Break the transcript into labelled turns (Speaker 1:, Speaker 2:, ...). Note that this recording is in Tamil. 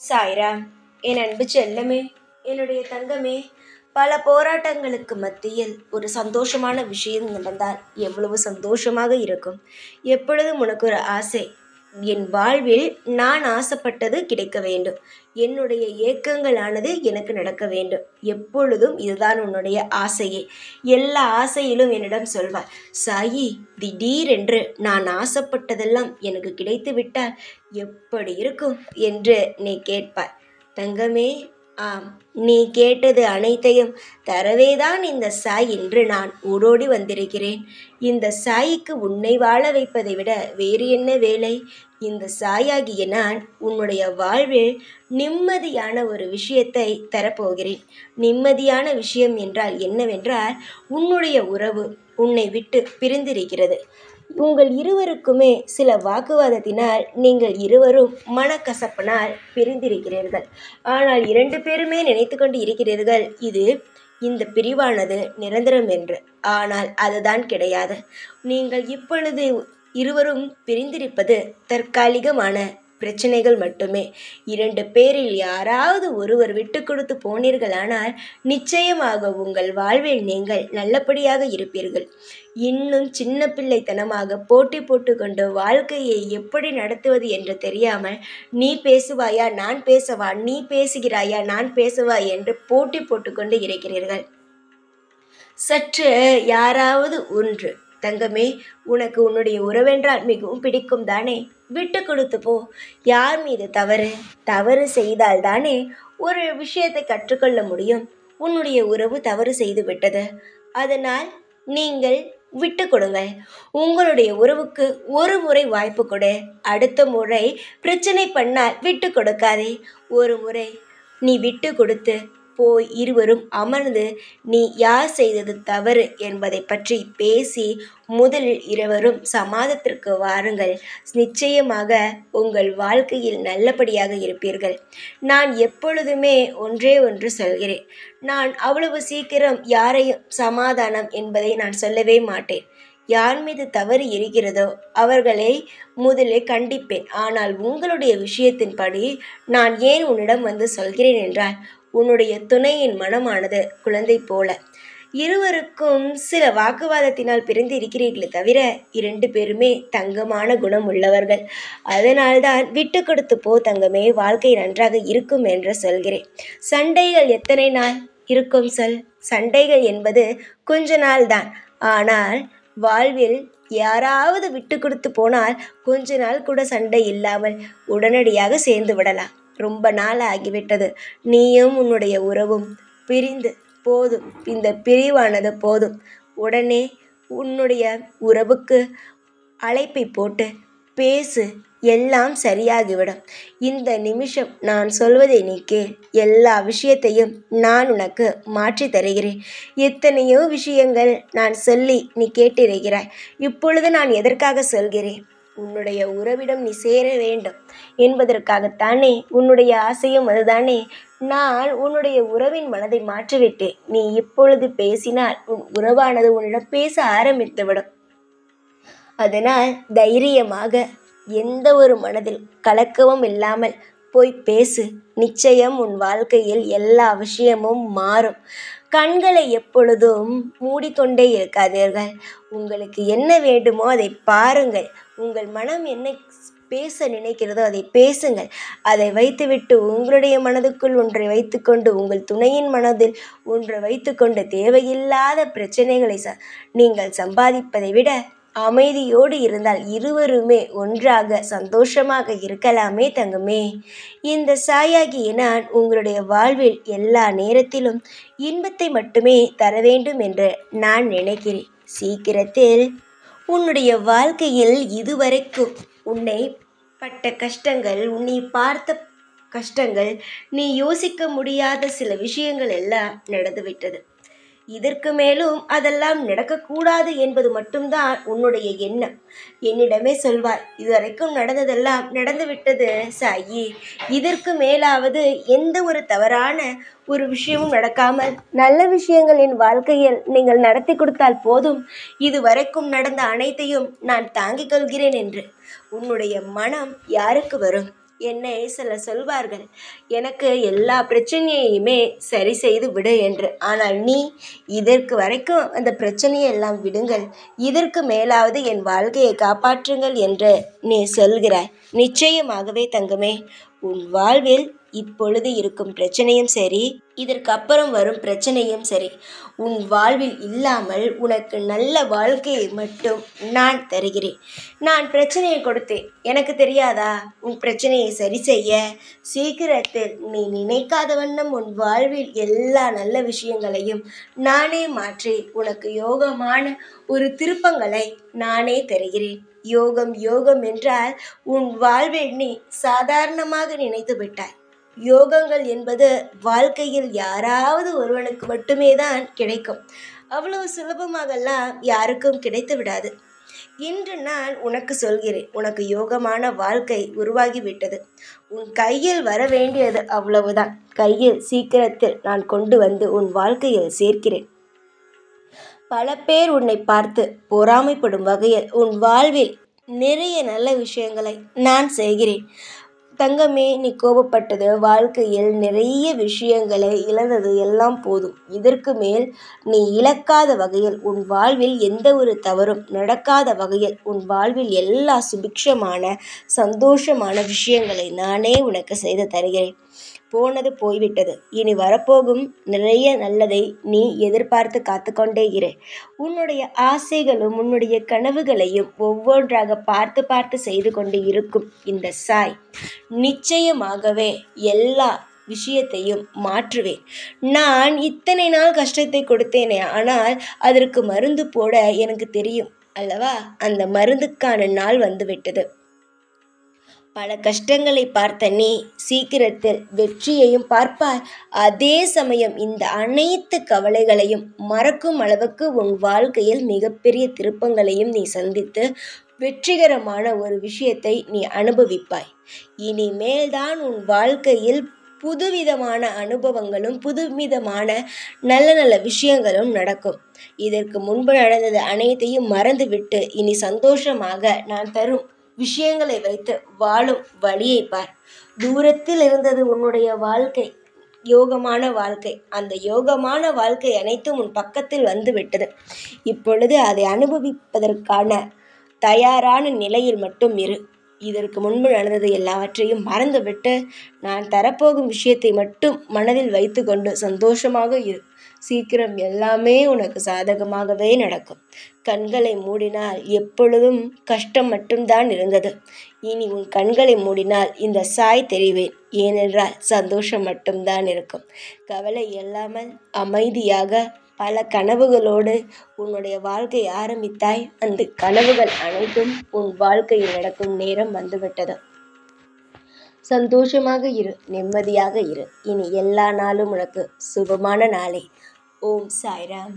Speaker 1: சாய்ராம், என் அன்பு செல்லமே, என்னுடைய தங்கமே, பல போராட்டங்களுக்கு மத்தியில் ஒரு சந்தோஷமான விஷயம் நடந்தால் எவ்வளவு சந்தோஷமாக இருக்கும். எப்பொழுதும் உனக்கு ஒரு ஆசை, என் வாழ்வில் நான் ஆசைப்பட்டது கிடைக்க வேண்டும், என்னுடைய ஏக்கங்களானது எனக்கு நடக்க வேண்டும். எப்பொழுதும் இதுதான் உன்னுடைய ஆசையே. எல்லா ஆசையிலும் என்னிடம் சொல்வார், சாயி, திடீரென்று நான் ஆசைப்பட்டதெல்லாம் எனக்கு கிடைத்து விட்டால் எப்படி இருக்கும் என்று நீ கேட்பாய். தங்கமே, ஆம், நீ கேட்டது அனைத்தையும் தரவேதான் இந்த சாய் என்று நான் ஓடோடி வந்திருக்கிறேன். இந்த சாய்க்கு உன்னை வாழ வைப்பதை விட வேறு என்ன வேலை? இந்த சாயாகிய நான் உன்னுடைய வாழ்வில் நிம்மதியான ஒரு விஷயத்தை தரப்போகிறேன். நிம்மதியான விஷயம் என்றால் என்னவென்றால், உன்னுடைய உறவு உன்னை விட்டு பிரிந்திருக்கிறது. உங்கள் இருவருக்குமே சில வாக்குவாதத்தினால் நீங்கள் இருவரும் மனக்கசப்பினால் பிரிந்திருக்கிறீர்கள். ஆனால் 2 பேருமே நினைத்து கொண்டு இருக்கிறீர்கள், இந்த பிரிவானது நிரந்தரம் என்று. ஆனால் அதுதான் கிடையாது. நீங்கள் இப்பொழுது இருவரும் பிரிந்திருப்பது தற்காலிகமான பிரச்சனைகள் மட்டுமே. 2 பேரில் யாராவது ஒருவர் விட்டு கொடுத்து போனீர்களானால் நிச்சயமாக உங்கள் வாழ்வில் நீங்கள் நல்லபடியாக இருப்பீர்கள். இன்னும் சின்ன பிள்ளைத்தனமாக போட்டி போட்டுக்கொண்டு வாழ்க்கையை எப்படி நடத்துவது என்று தெரியாமல் நீ பேசுவாயா நான் பேசவா, நீ பேசுகிறாயா நான் பேசவா என்று போட்டி போட்டுக்கொண்டு இருக்கிறீர்கள். சற்று யாராவது ஒன்று, தங்கமே, உனக்கு உன்னுடைய உறவென்றால் மிகவும் பிடிக்கும் தானே, விட்டு கொடுத்து போ. யார் மீது தவறு செய்தால் தானே ஒரு விஷயத்தை கற்றுக்கொள்ள முடியும். உன்னுடைய உறவு தவறு செய்து விட்டது, அதனால் நீங்கள் விட்டு கொடுங்கள். உங்களுடைய உறவுக்கு ஒரு முறை வாய்ப்பு கொடு. அடுத்த முறை பிரச்சனை பண்ணால் விட்டு கொடுக்காதே. ஒரு முறை நீ விட்டு கொடுத்து போய் இருவரும் அமர்ந்து நீ யார் செய்தது தவறு என்பதை பற்றி பேசி முதலில் இருவரும் சமாதத்திற்கு வாருங்கள். நிச்சயமாக உங்கள் வாழ்க்கையில் நல்லபடியாக இருப்பீர்கள். நான் எப்பொழுதுமே ஒன்றே ஒன்று சொல்கிறேன், நான் அவ்வளவு சீக்கிரம் யாரையும் சமாதானம் என்பதை நான் சொல்லவே மாட்டேன். யார் மீது தவறு இருக்கிறதோ அவர்களை முதலில் கண்டிப்பேன். ஆனால் உங்களுடைய விஷயத்தின்படி நான் ஏன் உன்னிடம் வந்து சொல்கிறேன் என்றால், உன்னுடைய துணையின் மனமானது குழந்தை போல. இருவருக்கும் சில வாக்குவாதத்தினால் பிரிந்து இருக்கிறீர்களே தவிர 2 பேருமே தங்கமான குணம் உள்ளவர்கள். அதனால்தான் விட்டு கொடுத்து போ தங்கமே, வாழ்க்கை நன்றாக இருக்கும் என்று சொல்கிறேன். சண்டைகள் எத்தனை நாள் இருக்கும் சொல்? சண்டைகள் என்பது கொஞ்ச நாள் தான். ஆனால் வாழ்வில் யாராவது விட்டு கொடுத்து போனால் கொஞ்ச நாள் கூட சண்டை இல்லாமல் உடனடியாக சேர்ந்து விடலாம். ரொம்ப நாள் ஆகிவிட்டது. நீயும் உன்னுடைய உறவும் பிரிந்து போதும். இந்த பிரிவானது போதும். உடனே உன்னுடைய உறவுக்கு அழைப்பை போட்டு பேசு, எல்லாம் சரியாகிவிடும். இந்த நிமிஷம் நான் சொல்வதை நீ கேள். எல்லா விஷயத்தையும் நான் உனக்கு மாற்றி தருகிறேன். எத்தனையோ விஷயங்கள் நான் சொல்லி நீ கேட்டிருக்கிறாய். இப்பொழுது நான் எதற்காக சொல்கிறேன்? உன்னுடைய உறவிடம் நீ சேர வேண்டும் என்பதற்காகத்தானே. உன்னுடைய ஆசையும் அதுதானே. நான் உன்னுடைய உறவின் மனதை மாற்றிவிட்டேன். நீ இப்பொழுது பேசினால் உன் உறவானது உன்னிடம் பேச ஆரம்பித்துவிடும். அதனால் தைரியமாக எந்த ஒரு மனதில் கலக்கமும் இல்லாமல் போய் பேசு. நிச்சயம் உன் வாழ்க்கையில் எல்லா விஷயமும் மாறும். கண்களை எப்பொழுதும் மூடிக்கொண்டே இருக்காதீர்கள். உங்களுக்கு என்ன வேண்டுமோ அதை பாருங்கள். உங்கள் மனம் என்ன பேச நினைக்கிறதோ அதை பேசுங்கள். அதை வைத்துவிட்டு உங்களுடைய மனதுக்குள் ஒன்றை வைத்துக்கொண்டு உங்கள் துணையின் மனதில் ஒன்றை வைத்துக்கொண்டு தேவையில்லாத பிரச்சனைகளை நீங்கள் சம்பாதிப்பதை விட அமைதியோடு இருந்தால் இருவருமே ஒன்றாக சந்தோஷமாக இருக்கலாமே தங்கமே. இந்த சாயாகிய நான் உங்களுடைய வாழ்வில் எல்லா நேரத்திலும் இன்பத்தை மட்டுமே தர வேண்டும் என்று நான் நினைக்கிறேன். சீக்கிரத்தில் உன்னுடைய வாழ்க்கையில் இதுவரைக்கும் உன்னை பட்ட கஷ்டங்கள், உன்னை பார்த்த கஷ்டங்கள், நீ யோசிக்க முடியாத சில விஷயங்கள் எல்லாம் நடந்துவிட்டது. இதற்கு மேலும் அதெல்லாம் நடக்கக்கூடாது என்பது மட்டும்தான் உன்னுடைய எண்ணம். என்னிடமே சொல்வாய், இதுவரைக்கும் நடந்ததெல்லாம் நடந்துவிட்டது சாயி, இதற்கு மேலாவது எந்த ஒரு தவறான ஒரு விஷயமும் நடக்காமல் நல்ல விஷயங்கள் என் வாழ்க்கையில் நீங்கள் நடத்தி கொடுத்தால் போதும், இதுவரைக்கும் நடந்த அனைத்தையும் நான் தாங்கிக் கொள்கிறேன் என்று. உன்னுடைய மனம் யாருக்கு வரும்? என்னை சிலர் சொல்வார்கள், எனக்கு எல்லா பிரச்சனையுமே சரி செய்து விடு என்று. ஆனால் நீ, இதற்கு வரைக்கும் அந்த பிரச்சனையை எல்லாம் விடுங்கள், இதற்கு மேலாவது என் வாழ்க்கையை காப்பாற்றுங்கள் என்று நீ சொல்கிறாய். நிச்சயமாகவே தங்கமே, உன் வாழ்வில் இப்பொழுது இருக்கும் பிரச்சனையும் சரி, இதற்கு அப்புறம் வரும் பிரச்சனையும் சரி, உன் வாழ்வில் இல்லாமல் உனக்கு நல்ல வாழ்க்கையை மட்டும் நான் தருகிறேன். நான் பிரச்சனையை கொடுத்தேன், எனக்கு தெரியாதா உன் பிரச்சனையை சரி செய்ய? சீக்கிரத்தில் நீ நினைக்காத வண்ணம் உன் வாழ்வில் எல்லா நல்ல விஷயங்களையும் நானே மாற்றி உனக்கு யோகமான ஒரு திருப்பங்களை நானே தருகிறேன். யோகம் யோகம் என்றால் உன் வாழ்வில் நீ சாதாரணமாக நினைத்து விட்டாய். யோகங்கள் என்பது வாழ்க்கையில் யாராவது ஒருவனுக்கு மட்டுமே தான் கிடைக்கும். அவ்வளவு சுலபமாகலாம் யாருக்கும் கிடைத்து விடாது. இன்று நான் உனக்கு சொல்கிறேன், உனக்கு யோகமான வாழ்க்கை உருவாகிவிட்டது. உன் கையில் வர வேண்டியது அவ்வளவுதான். கையில் சீக்கிரத்தில் நான் கொண்டு வந்து உன் வாழ்க்கையில் சேர்க்கிறேன். பல பேர் உன்னை பார்த்து பொறாமைப்படும் வகையில் உன் வாழ்வில் நிறைய நல்ல விஷயங்களை நான் செய்கிறேன். தங்கமே, நீ கோபப்பட்டது, வாழ்க்கையில் நிறைய விஷயங்களை இழந்தது எல்லாம் போதும். இதற்கு மேல் நீ இழக்காத வகையில், உன் வாழ்வில் எந்த ஒரு தவறும் நடக்காத வகையில், உன் வாழ்வில் எல்லா சுபிக்ஷமான சந்தோஷமான விஷயங்களை நானே உனக்கு செய்து தருகிறேன். போனது போய்விட்டது. இனி வரப்போகும் நிறைய நல்லதை நீ எதிர்பார்த்து காத்துக்கொண்டே இரு. உன்னுடைய ஆசைகளும் உன்னுடைய கனவுகளையும் ஒவ்வொன்றாக பார்த்து பார்த்து செய்து கொண்டு இருக்கும் இந்த சாய் நிச்சயமாகவே எல்லா விஷயத்தையும் மாற்றுவேன். நான் இத்தனை நாள் கஷ்டத்தை கொடுத்தேனே, ஆனால் அதற்கு மருந்து போட எனக்கு தெரியும் அல்லவா? அந்த மருந்துக்கான நாள் வந்துவிட்டது. பல கஷ்டங்களை பார்த்த நீ சீக்கிரத்தில் வெற்றியையும் பார்ப்பாய். அதே சமயம் இந்த அனைத்து கவலைகளையும் மறக்கும் அளவுக்கு உன் வாழ்க்கையில் மிகப்பெரிய திருப்பங்களையும் நீ சந்தித்து வெற்றிகரமான ஒரு விஷயத்தை நீ அனுபவிப்பாய். இனிமேல்தான் உன் வாழ்க்கையில் புதுவிதமான அனுபவங்களும் புதுவிதமான நல்ல நல்ல விஷயங்களும் நடக்கும். இதற்கு முன்பு நடந்தது அனைத்தையும் மறந்துவிட்டு இனி சந்தோஷமாக நான் தரும் விஷயங்களை வைத்து வாழும் வழியை பார். தூரத்தில் இருந்தது உன்னுடைய வாழ்க்கை, யோகமான வாழ்க்கை. அந்த யோகமான வாழ்க்கை அனைத்தும் உன் பக்கத்தில் வந்து விட்டது. இப்பொழுது அதை அனுபவிப்பதற்கான தயாரான நிலையில் மட்டும் இரு. இதற்கு முன்பு நடந்தது எல்லாவற்றையும் மறந்துவிட்டு நான் தரப்போகும் விஷயத்தை மட்டும் மனதில் வைத்து கொண்டு சந்தோஷமாக இரு. சீக்கிரம் எல்லாமே உனக்கு சாதகமாகவே நடக்கும். கண்களை மூடினால் எப்பொழுதும் கஷ்டம் மட்டும்தான் இருந்தது. இனி உன் கண்களை மூடினால் இந்த சாய் தெரிவேன். ஏனென்றால் சந்தோஷம் மட்டும்தான் இருக்கும். கவலை இல்லாமல் அமைதியாக பல கனவுகளோடு உன்னுடைய வாழ்க்கை ஆரம்பித்தாய். அந்த கனவுகள் அனைத்தும் உன் வாழ்க்கையில் நடக்கும் நேரம் வந்துவிட்டது. சந்தோஷமாக இரு, நிம்மதியாக இரு. இனி எல்லா நாளும் உனக்கு சுபமான நாளே. ஓம் சாய்ராம்.